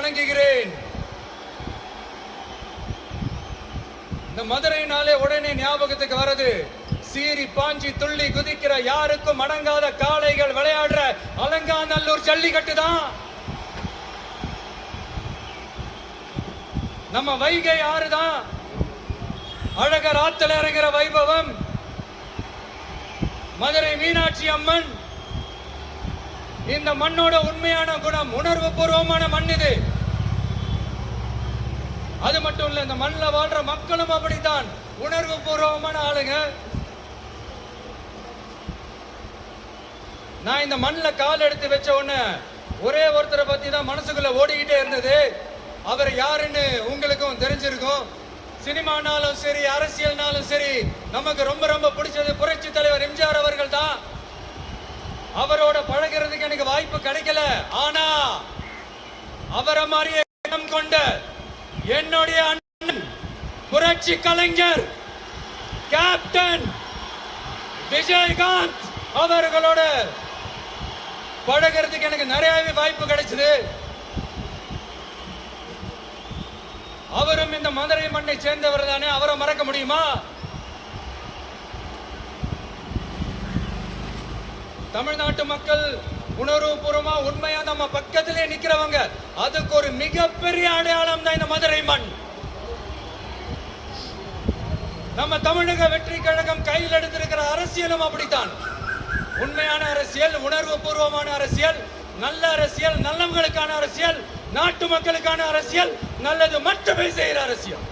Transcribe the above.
வணங்குகிறேன். இந்த மதுரைனாலே உடனே ஞாபகத்துக்கு வருது சீறி பாஞ்சி துள்ளி குதிக்கிற யாருக்கும் அடங்காத காளைகள் விளையாடுற அலங்காநல்லூர் ஜல்லிக்கட்டு தான். நம்ம வைகை ஆறுதான் அழகர் ஆத்துல இறங்குற வைபவம். மதுரை மீனாட்சி அம்மன் இந்த மண்ணோட உண்மையான குணம், உணர்வு பூர்வமான மண் இது. அது மட்டும் இல்ல, இந்த மண்ணில் வாழ்ற மக்களும் அப்படித்தான் உணர்வு பூர்வமான ஆளுங்க. நான் இந்த மண்ணில் கால் எடுத்து வச்ச உடனே ஒரே ஒருத்தரை பத்தி தான் மனசுக்குள்ள ஓடிக்கிட்டே இருந்தது. அவர் யாருன்னு உங்களுக்கும் தெரிஞ்சிருக்கும். சினிமானாலும் சரி, அரசியல்னாலும் சரி, நமக்கு ரொம்ப ரொம்ப பிடிச்சது புரட்சி தலைவர் எம்ஜிஆர் அவர்கள் தான். அவரோட பழகிறதுக்கு எனக்கு வாய்ப்பு கிடைக்கல. ஆனா அவரை மாதிரியே எண்ணம் கொண்ட என்னுடைய அண்ணன் புரட்சி கலைஞர் கேப்டன் விஜயகாந்த் அவர்களோட பழகிறதுக்கு எனக்கு நிறையவே வாய்ப்பு கிடைச்சது. அவரும் இந்த மதுரை மண்ணை சேர்ந்தவர் தானே, அவரை மறக்க முடியுமா? தமிழ்நாட்டு மக்கள் உணர்வுபூர்வமா உண்மையா நம்ம பக்கத்திலே நிக்கிறவங்க, அதுக்கு ஒரு மிகப்பெரிய அடையாளம் தான் இந்த மதுரை மண். நம்ம தமிழக வெற்றி கழகம் கையில் எடுத்திருக்கிற அரசியலும் அப்படித்தான். உண்மையான அரசியல், உணர்வு பூர்வமான அரசியல், நல்ல அரசியல், நல்லவங்களுக்கான அரசியல், நாட்டு மக்களுக்கான அரசியல், நல்லது மட்டுமே செய்கிற அரசியல்.